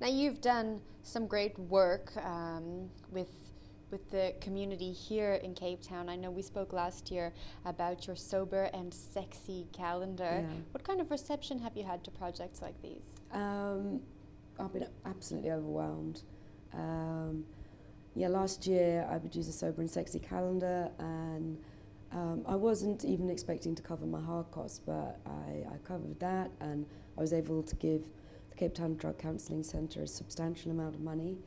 Now you've done some great work with the community here in Cape Town. I know we spoke last year about your sober and sexy calendar. Yeah. What kind of reception have you had to projects like these? I've been absolutely overwhelmed. Last year I produced a sober and sexy calendar, and I wasn't even expecting to cover my hard costs, but I covered that, and I was able to give the Cape Town Drug Counselling Centre a substantial amount of money.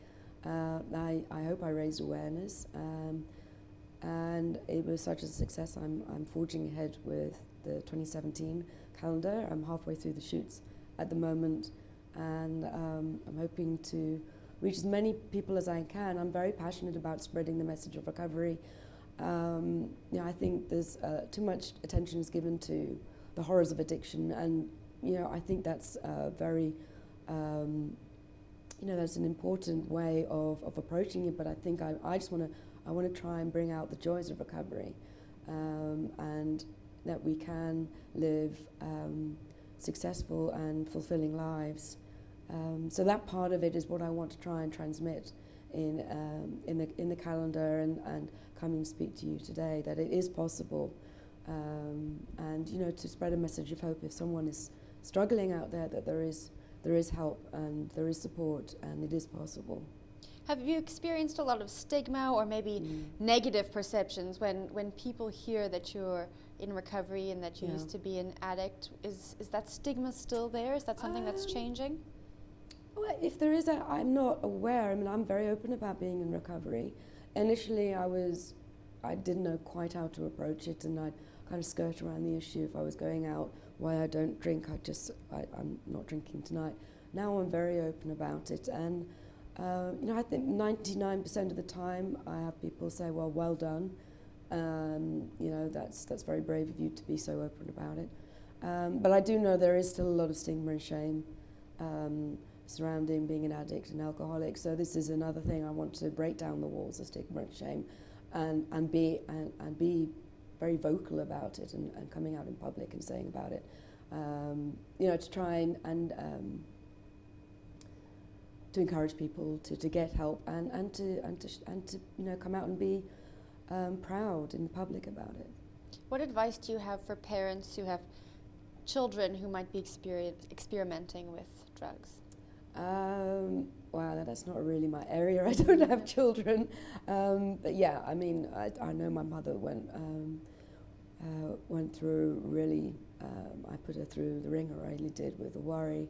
I hope I raised awareness, and it was such a success. I'm forging ahead with the 2017 calendar. I'm halfway through the shoots at the moment, and I'm hoping to reach as many people as I can. I'm very passionate about spreading the message of recovery. I think there's too much attention is given to the horrors of addiction, and I think that's very that's an important way of approaching it. But I think I just want to try and bring out the joys of recovery, and that we can live successful and fulfilling lives. So that part of it is what I want to try and transmit in the calendar, and coming to speak to you today, that it is possible, and to spread a message of hope if someone is struggling out there, that there is help and there is support, and it is possible. Have you experienced a lot of stigma or maybe negative perceptions when people hear that you're in recovery and that you used to be an addict? Is that stigma still there? Is that something that's changing? Well, if there is, I'm not aware. I mean, I'm very open about being in recovery. Initially, I didn't know quite how to approach it, and I'd kind of skirt around the issue if I was going out. Why I don't drink, I'm not drinking tonight. Now I'm very open about it, and I think 99% of the time I have people say, well done. That's very brave of you to be so open about it. But I do know there is still a lot of stigma and shame surrounding being an addict and alcoholic. So this is another thing I want to break down the walls of stigma and shame, and be very vocal about it, and coming out in public and saying about it. To try and to encourage people to get help, and to come out and be proud in public about it. What advice do you have for parents who have children who might be experimenting with drugs? Wow, that's not really my area. I don't have children, but yeah, I mean, I know my mother went through really. I put her through the ringer. I really did, with the worry.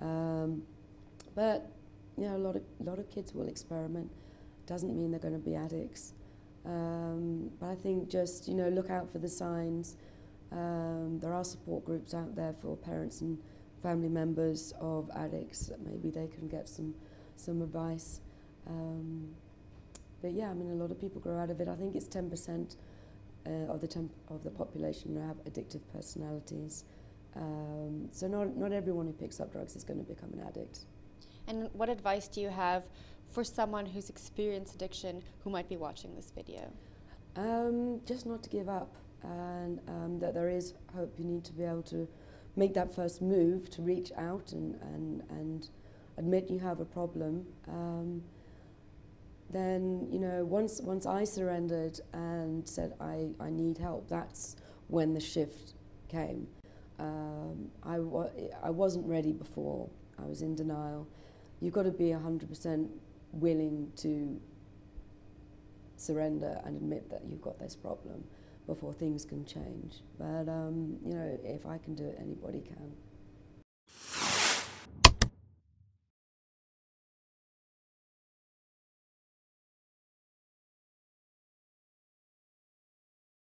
But a lot of kids will experiment. Doesn't mean they're going to be addicts. But I think just look out for the signs. There are support groups out there for parents and family members of addicts that maybe they can get some advice. But yeah, I mean, a lot of people grow out of it. I think it's 10% of the population who have addictive personalities. So not everyone who picks up drugs is going to become an addict. And what advice do you have for someone who's experienced addiction who might be watching this video? Just not to give up, and that there is hope. You need to be able to make that first move to reach out and admit you have a problem. Then once I surrendered and said I need help, that's when the shift came. I wasn't ready before. I was in denial. You've got to be 100% willing to surrender and admit that you've got this problem before things can change. But if I can do it, anybody can.